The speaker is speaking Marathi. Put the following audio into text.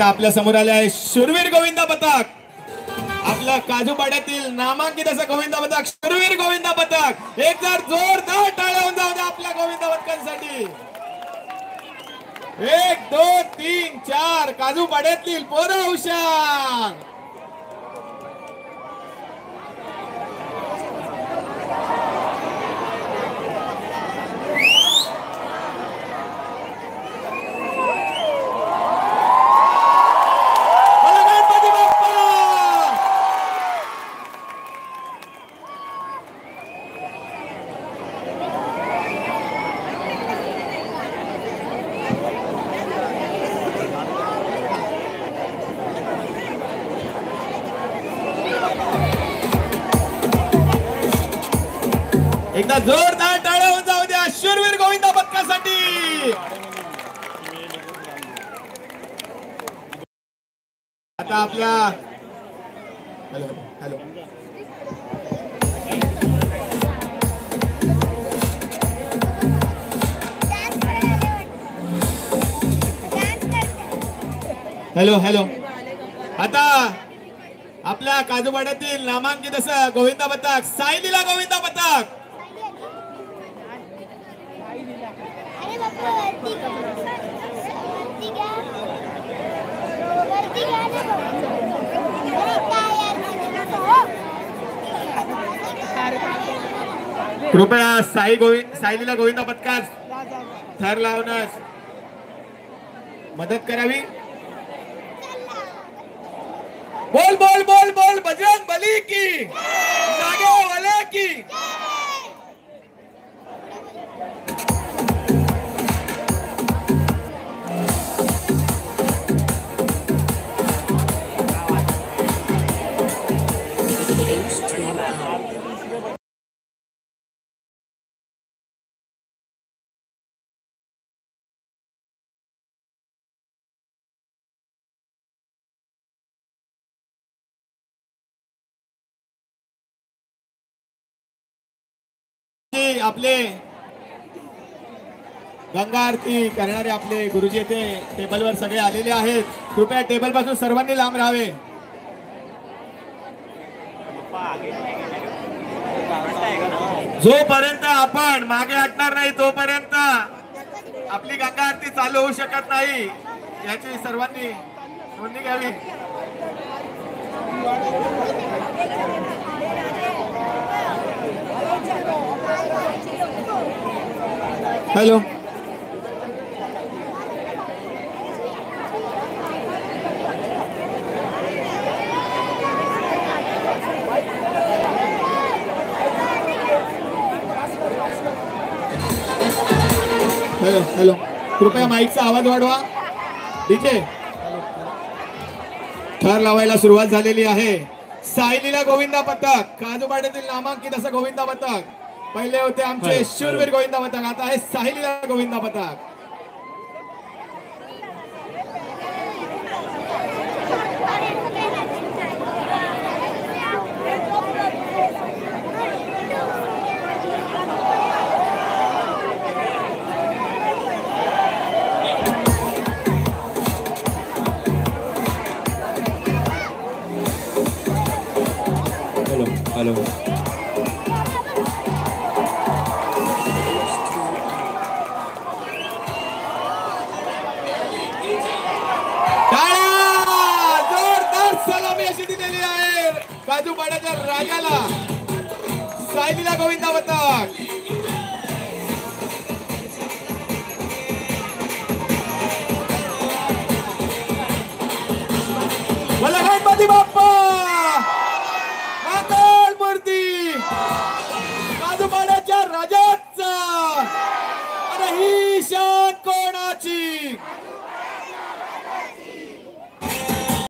आपल्या समोर आले आहे शूरवीर गोविंदा पथक. आपल्या काजूपाड्यातील नामांकित असं गोविंदा पथक, शूरवीर गोविंदा पथक. एक जर जोरदार टाळ्या होऊन जाऊ द्या आपल्या गोविंदा पथकांसाठी. 1 2 3 4 काजूपाड्यातील पोरं हुशार. एकदा जोरदार टाळ्या होऊन जाऊ द्या शूरवीर गोविंदा पथकासाठी. आता आपल्या हॅलो हॅलो हॅलो हॅलो आता आपल्या काजूपाड्यातील नामांकित असं गोविंदा पथक, सायलीला गोविंदा पथक. कृपया सायलीला गोविंदा पथकास थर लावण्यास मदत करावी. बोल बोल बोल बोल बजरंग बली की, नागेवाले की. आपले गंगा आरती करणारे आपले गुरुजी येथे टेबलवर सगळे आलेले आहेत. कृपया टेबल पासून सर्वांनी लांब राहावे. जोपर्यंत आपण मागे हटणार नाही तोपर्यंत आपली गंगा आरती चालू होऊ शकत नाही, याची सर्वांनी नोंदणी घ्यावी. हॅलो हॅलो हॅलो कृपया माईकचा आवाज वाढवा. डीजे थर लावायला सुरुवात झालेली आहे. सायलीला गोविंदा पथक, काजूपाड्यातील नामांकित असं गोविंदा पथक. पहिले होते आमचे शूरवीर गोविंदा पथक, आता आहे सायलीला गोविंदा पथक. हॅलो हॅलो जोरदार सलामी अशी दिलेली आहे काजूपाड्याच्या राजाला, सायलीला गोविंदा पथक. मला गणपती बाप्पा मंगल मूर्ती, काजूपाड्याच्या राजा